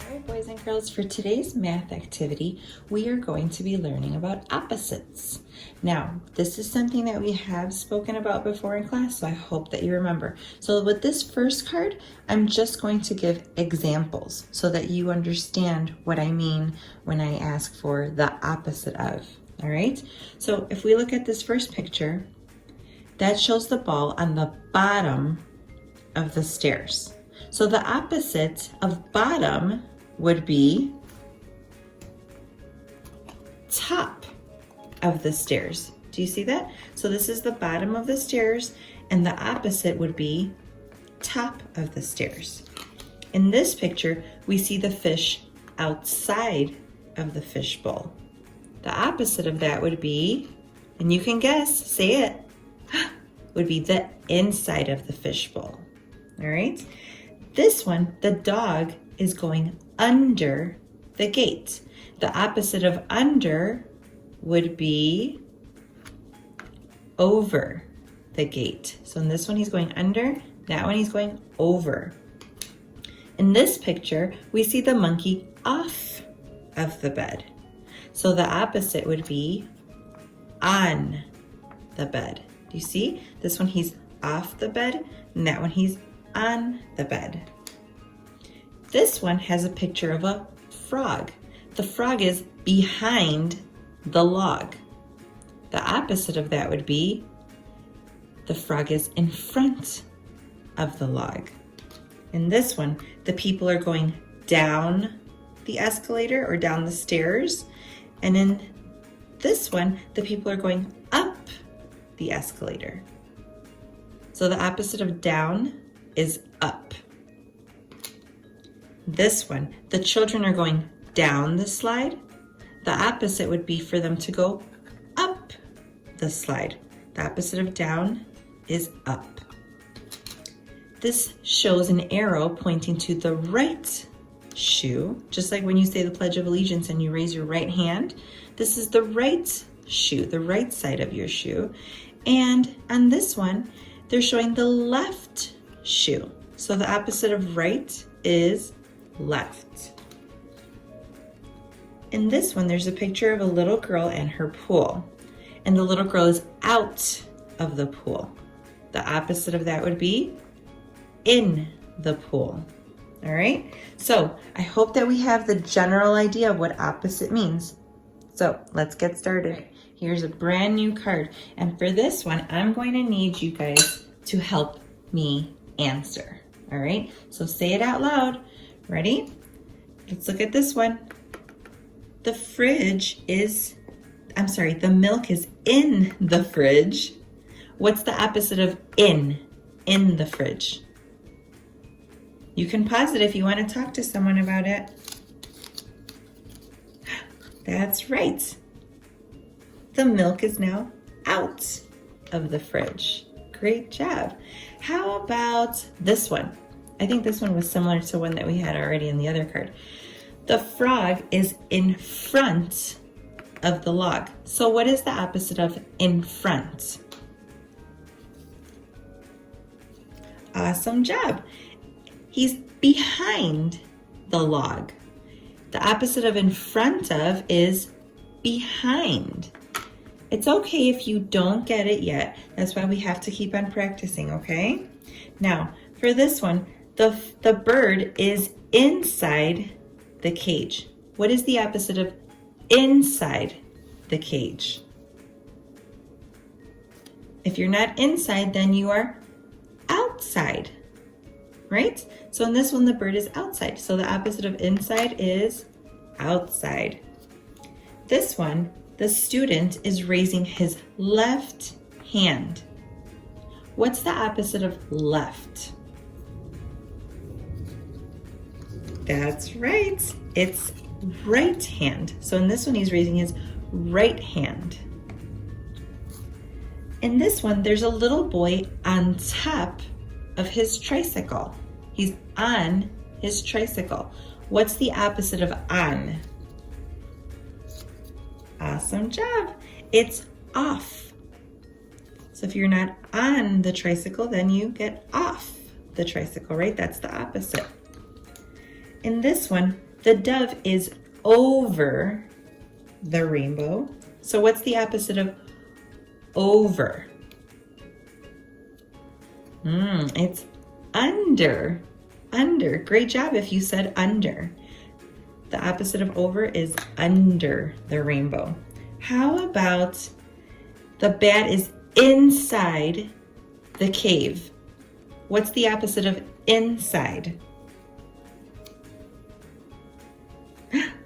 All right, boys and girls, for today's math activity, we are going to be learning about opposites. Now, this is something that we have spoken about before in class, so I hope that you remember. So with this first card, I'm just going to give examples so that you understand what I mean when I ask for the opposite of, all right? So if we look at this first picture, that shows the ball on the bottom of the stairs. So the opposite of bottom would be top of the stairs. Do you see that? So this is the bottom of the stairs, and the opposite would be top of the stairs. In this picture, we see the fish outside of the fish bowl. The opposite of that would be, and you can guess, say it, would be the inside of the fish bowl. All right? This one, the dog is going under the gate. The opposite of under would be over the gate. So in this one, he's going under, that one he's going over. In this picture, we see the monkey off of the bed. So the opposite would be on the bed. Do you see? This one he's off the bed, and that one he's on the bed. This one has a picture of a frog. The frog is behind the log. The opposite of that would be the frog is in front of the log. In this one, the people are going down the escalator or down the stairs. And in this one, the people are going up the escalator. So the opposite of down is up. This one, the children are going down the slide. The opposite would be for them to go up the slide. The opposite of down is up. This shows an arrow pointing to the right shoe, just like when you say the Pledge of Allegiance and you raise your right hand. This is the right shoe, the right side of your shoe. And on this one, they're showing the left shoe. So the opposite of right is left. In this one, there's a picture of a little girl and her pool. And the little girl is out of the pool. The opposite of that would be in the pool. All right? So I hope that we have the general idea of what opposite means. So let's get started. Here's a brand new card. And for this one, I'm going to need you guys to help me answer. All right? So say it out loud. Ready? Let's look at this one. The milk is in the fridge. What's the opposite of in the fridge? You can pause it if you want to talk to someone about it. That's right. The milk is now out of the fridge. Great job. How about this one? I think this one was similar to one that we had already in the other card. The frog is in front of the log. So what is the opposite of in front? Awesome job. He's behind the log. The opposite of in front of is behind. It's okay if you don't get it yet. That's why we have to keep on practicing, okay? Now, for this one, the bird is inside the cage. What is the opposite of inside the cage? If you're not inside, then you are outside, right? So in this one, the bird is outside. So the opposite of inside is outside. This one, the student is raising his left hand. What's the opposite of left? That's right. It's right hand. So in this one, he's raising his right hand. In this one, there's a little boy on top of his tricycle. He's on his tricycle. What's the opposite of on? Awesome job. It's off. So if you're not on the tricycle, then you get off the tricycle, right? That's the opposite. In this one, The dove is over the rainbow. So what's the opposite of over? It's under. Under. Great job if you said under. The opposite of over is under the rainbow. How about the bat is inside the cave? What's the opposite of inside?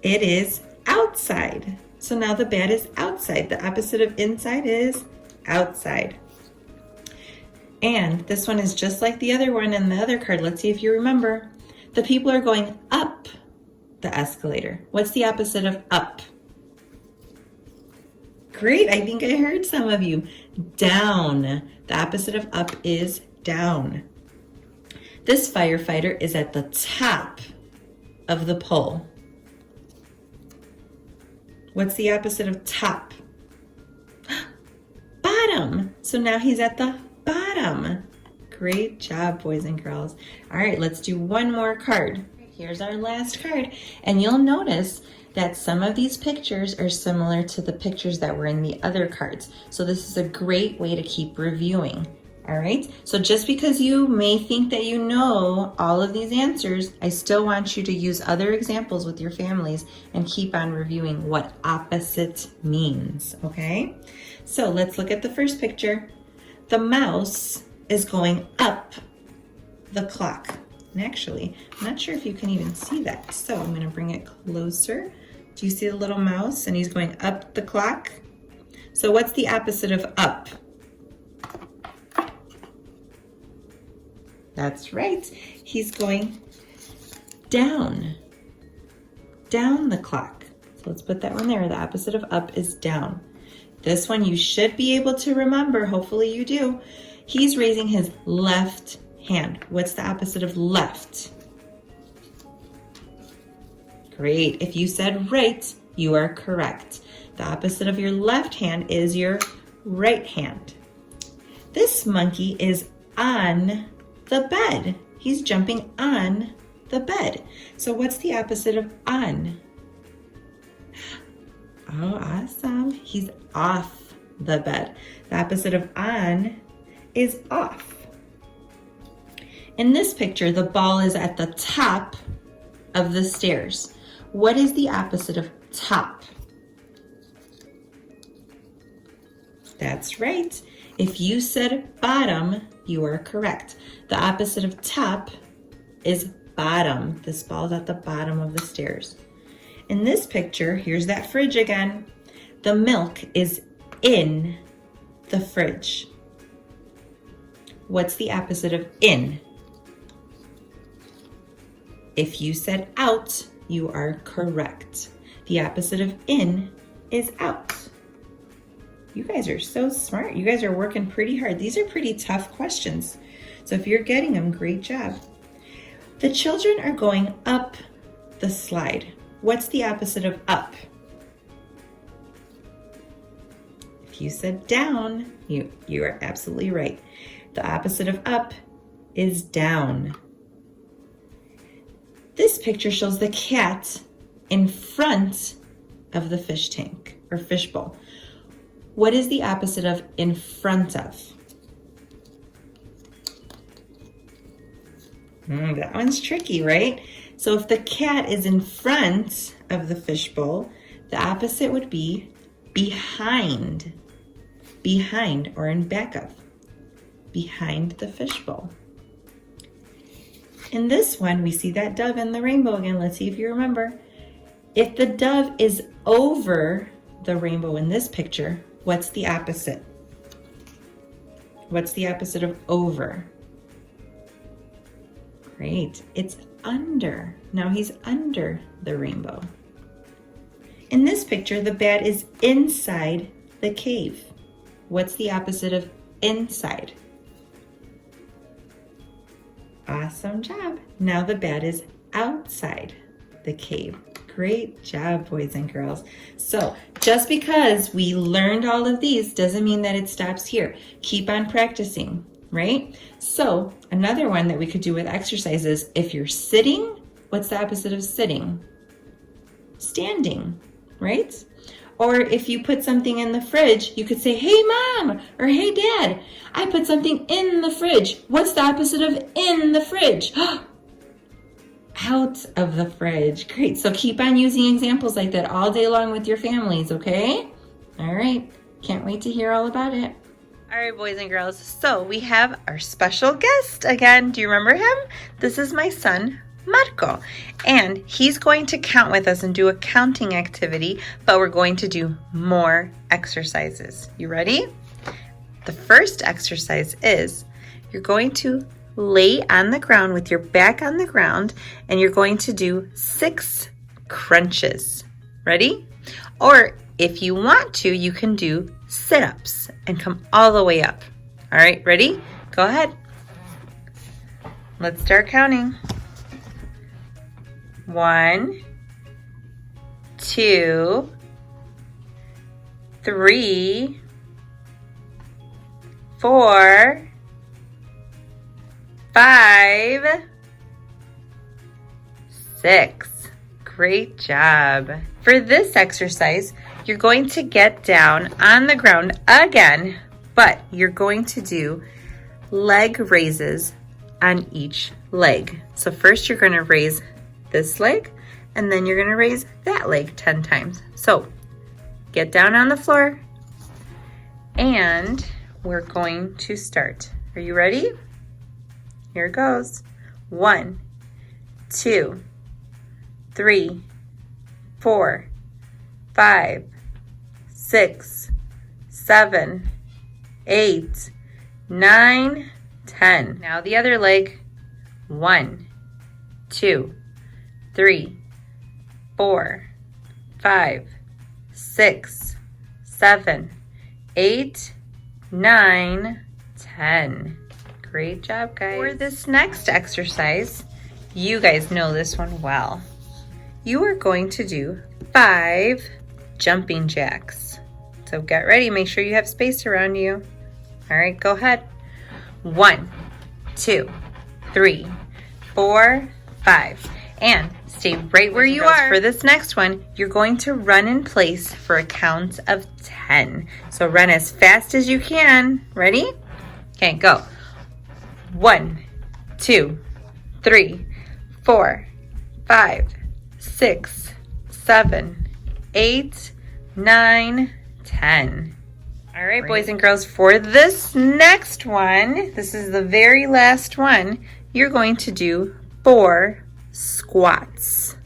It is outside. So now the bat is outside. The opposite of inside is outside. And this one is just like the other one and the other card. Let's see if you remember. The people are going up the escalator. What's the opposite of up? Great, I think I heard some of you. Down. The opposite of up is down. This firefighter is at the top of the pole. What's the opposite of top? Bottom. So now he's at the bottom. Great job, boys and girls. All right, let's do one more card. Here's our last card. And you'll notice that some of these pictures are similar to the pictures that were in the other cards. So this is a great way to keep reviewing. All right, so just because you may think that you know all of these answers, I still want you to use other examples with your families and keep on reviewing what opposite means, okay? So let's look at the first picture. The mouse is going up the clock. And actually, I'm not sure if you can even see that. So I'm gonna bring it closer. Do you see the little mouse? And he's going up the clock. So what's the opposite of up? That's right. He's going down the clock. So let's put that one there. The opposite of up is down. This one you should be able to remember. Hopefully you do. He's raising his left hand. What's the opposite of left? Great. If you said right, you are correct. The opposite of your left hand is your right hand. This monkey is on the bed. He's jumping on the bed. So what's the opposite of on? Oh, awesome. He's off the bed. The opposite of on is off. In this picture, the ball is at the top of the stairs. What is the opposite of top? That's right. If you said bottom, you are correct. The opposite of top is bottom. This ball is at the bottom of the stairs. In this picture, here's that fridge again. The milk is in the fridge. What's the opposite of in? If you said out, you are correct. The opposite of in is out. You guys are so smart. You guys are working pretty hard. These are pretty tough questions. So if you're getting them, great job. The children are going up the slide. What's the opposite of up? If you said down, you are absolutely right. The opposite of up is down. This picture shows the cat in front of the fish tank or fish bowl. What is the opposite of in front of? That one's tricky, right? So if the cat is in front of the fish bowl, the opposite would be behind. Behind or in back of. Behind the fish bowl. In this one, we see that dove in the rainbow again. Let's see if you remember. If the dove is over the rainbow in this picture, what's the opposite? What's the opposite of over? Great, it's under. Now he's under the rainbow. In this picture, the bat is inside the cave. What's the opposite of inside? Awesome job. Now the bat is outside the cave. Great job, boys and girls. So just because we learned all of these doesn't mean that it stops here. Keep on practicing, right? So another one that we could do with exercises, if you're sitting, what's the opposite of sitting? standing, right? Or if you put something in the fridge, you could say, hey mom, or hey dad, I put something in the fridge. What's the opposite of in the fridge? Out of the fridge. Great, so keep on using examples like that all day long with your families, okay? All right, can't wait to hear all about it. All right, boys and girls, so we have our special guest again. Do you remember him? This is my son, Marco, and he's going to count with us and do a counting activity, but we're going to do more exercises. You ready? The first exercise is you're going to lay on the ground with your back on the ground, and you're going to do 6 crunches. Ready? Or if you want to, you can do sit-ups and come all the way up. All right, ready? Go ahead. Let's start counting. 1, 2, 3, 4, 5, 6. Great job. For this exercise, you're going to get down on the ground again, but you're going to do leg raises on each leg. So first you're going to raise this leg, and then you're going to raise that leg 10 times. So get down on the floor, and we're going to start. Are you ready? Here it goes. 1, 2, 3, 4, 5, 6, 7, 8, 9, 10. Now the other leg. 1, 2, 3, 4, 5, 6, 7, 8, 9, 10. Great job, guys. For this next exercise, you guys know this one well. You are going to do 5 jumping jacks. So get ready, make sure you have space around you. All right, go ahead. 1, 2, 3, 4, 5. And stay right where you are. For this next one, you're going to run in place for a count of 10. So run as fast as you can. Ready? Okay, go. 1, 2, 3, 4, 5, 6, 7, 8, 9, 10. All right, boys and girls, for this next one, this is the very last one, you're going to do 4 squats.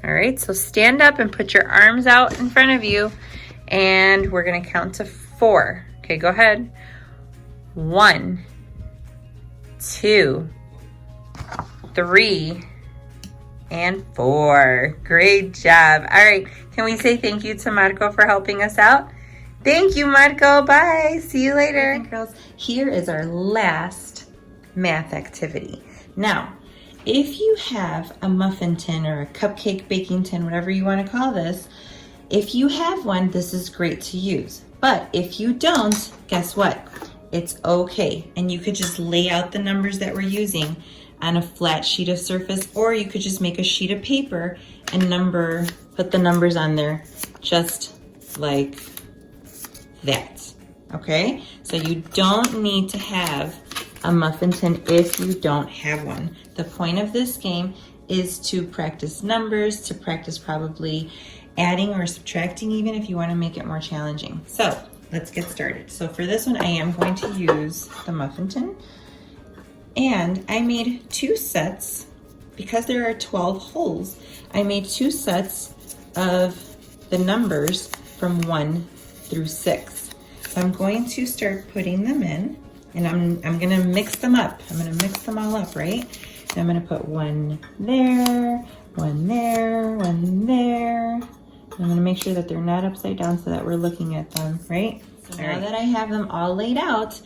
All right, so stand up and put your arms out in front of you, and we're gonna count to 4. Okay, go ahead. 1, 2, 3, and 4. Great job. All right, can we say thank you to Marco for helping us out? Thank you, Marco. Bye. See you later. Boys and girls, here is our last math activity. Now, if you have a muffin tin or a cupcake baking tin, whatever you want to call this, if you have one, this is great to use. But if you don't, guess what? It's okay. And you could just lay out the numbers that we're using on a flat sheet of surface, or you could just make a sheet of paper and put the numbers on there just like that. Okay? So you don't need to have a muffin tin if you don't have one. The point of this game is to practice numbers, to practice probably adding or subtracting even if you want to make it more challenging. So let's get started. So for this one, I am going to use the muffin tin. And I made 2 sets, because there are 12 holes, I made 2 sets of the numbers from 1 through 6. So I'm going to start putting them in, and I'm gonna mix them up. I'm gonna mix them all up, right? And I'm gonna put 1 there, 1 there, 1 there. And I'm gonna make sure that they're not upside down so that we're looking at them, right? So now that I have them all laid out,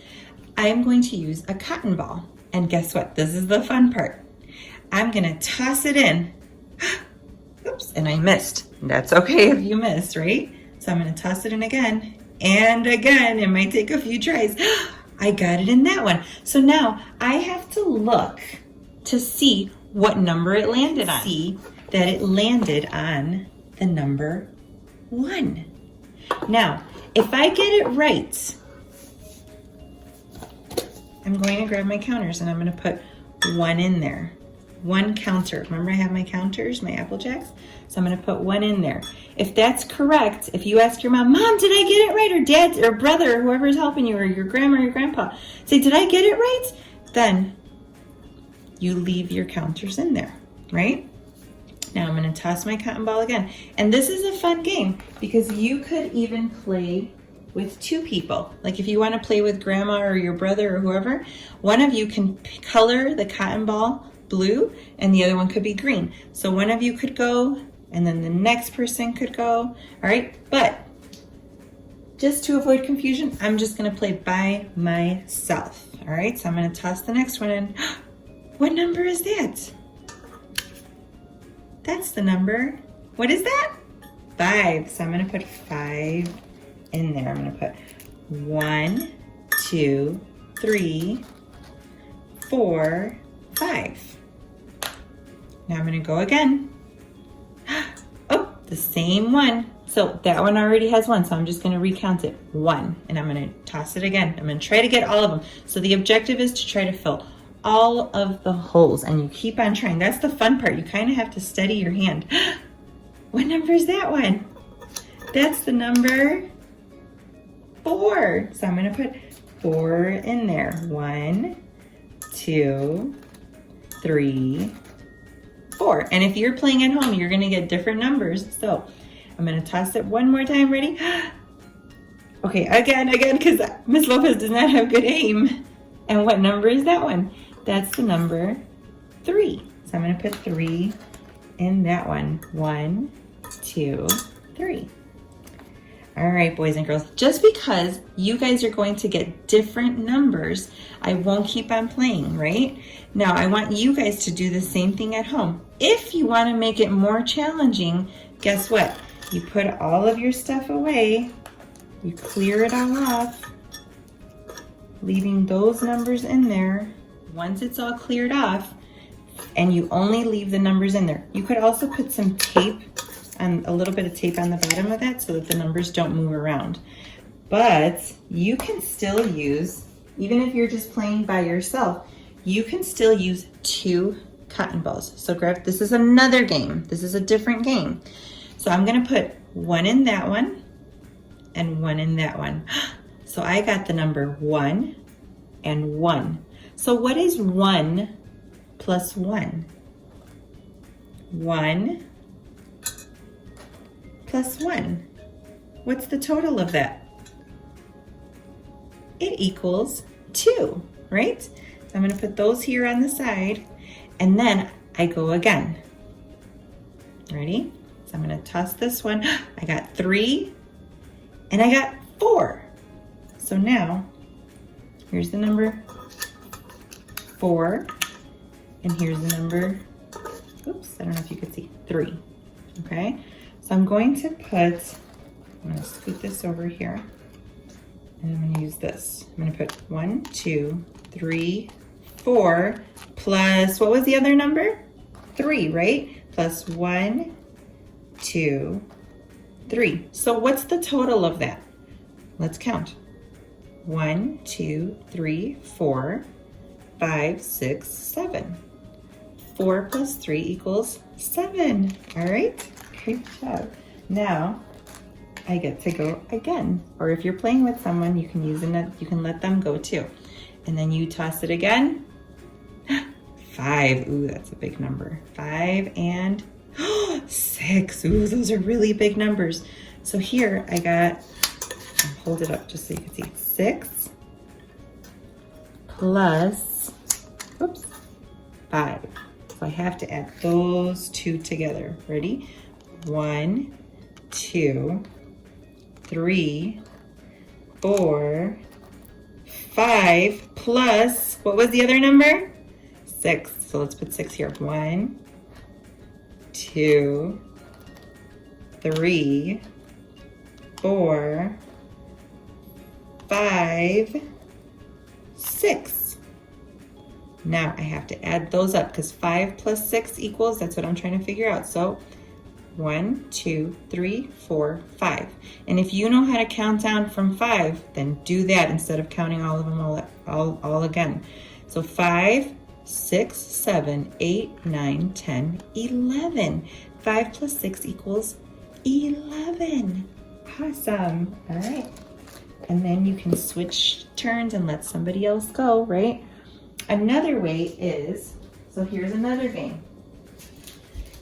I am going to use a cotton ball. And guess what? This is the fun part. I'm gonna toss it in. Oops, and I missed. That's okay if you miss, right? So I'm gonna toss it in again and again. It might take a few tries. I got it in that one. So now I have to look to see what number it landed on. See that it landed on the number 1. Now, if I get it right, I'm going to grab my counters and I'm going to put 1 in there. 1 counter. Remember I have my counters, my Apple Jacks? So I'm going to put 1 in there. If that's correct, if you ask your mom, Mom, did I get it right? Or dad or brother, or whoever's helping you, or your grandma or your grandpa, say, did I get it right? Then you leave your counters in there, right? Now I'm going to toss my cotton ball again. And this is a fun game because you could even play with 2 people. Like if you want to play with grandma or your brother or whoever, one of you can color the cotton ball blue and the other one could be green. So one of you could go and then the next person could go. All right, but just to avoid confusion, I'm just going to play by myself. All right, so I'm going to toss the next one in. What number is that? That's the number. What is that? 5. So I'm going to put 5 in there. I'm going to put 1, 2, 3, 4, 5. Now I'm going to go again. Oh, the same one. So that one already has 1, so I'm just going to recount it. 1, and I'm going to toss it again. I'm going to try to get all of them. So the objective is to try to fill all of the holes, and you keep on trying. That's the fun part. You kind of have to steady your hand. What number is that one? That's the number 4. So I'm going to put 4 in there. 1, 2, 3, 4. And if you're playing at home, you're going to get different numbers. So I'm going to toss it one more time. Ready? Okay, again, because Miss Lopez does not have good aim. And what number is that one? That's the number 3. So I'm going to put 3 in that one. 1, 2, 3. All right, boys and girls, just because you guys are going to get different numbers, I won't keep on playing, right? Now, I want you guys to do the same thing at home. If you want to make it more challenging, guess what? You put all of your stuff away, you clear it all off, leaving those numbers in there. Once it's all cleared off, and you only leave the numbers in there. You could also put some tape, and a little bit of tape on the bottom of that so that the numbers don't move around. But you can still use, even if you're just playing by yourself, you can still use 2 cotton balls. So grab, this is another game. This is a different game. So I'm gonna put 1 in that one and 1 in that one. So I got the number 1 and 1. So what is 1 plus 1? 1 plus 1. What's the total of that? It equals 2, right? So I'm going to put those here on the side, and then I go again. Ready? So I'm going to toss this one. I got 3, and I got 4. So now, here's the number 4, and here's the number, oops, I don't know if you could see, 3, okay? So I'm going to scoot this over here, and I'm gonna use this. I'm gonna put 1, 2, 3, 4, plus, what was the other number? 3, right? Plus 1, 2, 3. So what's the total of that? Let's count. 1, 2, 3, 4, 5, 6, 7. 4 plus 3 equals 7. All right, great job. Now I get to go again. Or if you're playing with someone, you can use it. You can let them go too. And then you toss it again. 5. Ooh, that's a big number. 5 and 6. Ooh, those are really big numbers. So here I got, I'll hold it up just so you can see. 6 plus, oops, 5. So I have to add those 2 together. Ready? 1, 2, 3, 4, 5, plus, what was the other number? 6. So let's put 6 here. 1, 2, 3, 4, 5, 6. Now I have to add those up because 5 plus 6 equals, that's what I'm trying to figure out. So 1, 2, 3, 4, 5. And if you know how to count down from 5, then do that instead of counting all of them all again. So 5, 6, 7, 8, 9, 10, 11. 5 plus 6 equals 11. Awesome. All right. And then you can switch turns and let somebody else go, right? Another way is, so here's another game.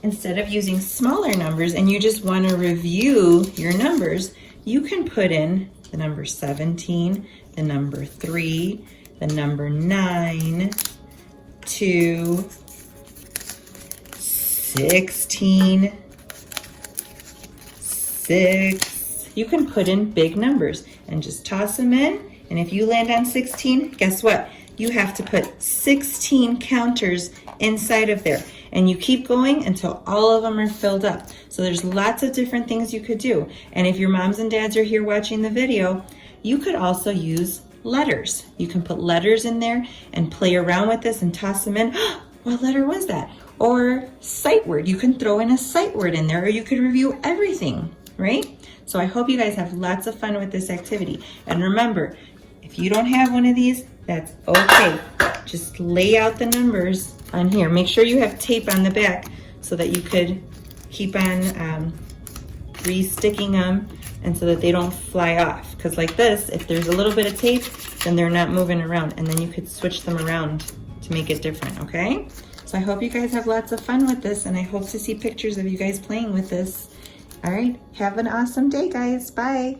Instead of using smaller numbers and you just want to review your numbers, you can put in the number 17, the number 3, the number 9, 2, 16, 6. You can put in big numbers and just toss them in. And if you land on 16, guess what? You have to put 16 counters inside of there. And you keep going until all of them are filled up. So there's lots of different things you could do. And if your moms and dads are here watching the video, you could also use letters. You can put letters in there and play around with this and toss them in. What letter was that? Or sight word. You can throw in a sight word in there, or you could review everything, right? So I hope you guys have lots of fun with this activity. And remember, if you don't have one of these, that's okay. Just lay out the numbers on here. Make sure you have tape on the back so that you could keep on re-sticking them and so that they don't fly off. Because like this, if there's a little bit of tape, then they're not moving around, and then you could switch them around to make it different, okay? So I hope you guys have lots of fun with this, and I hope to see pictures of you guys playing with this. All right, have an awesome day, guys. Bye.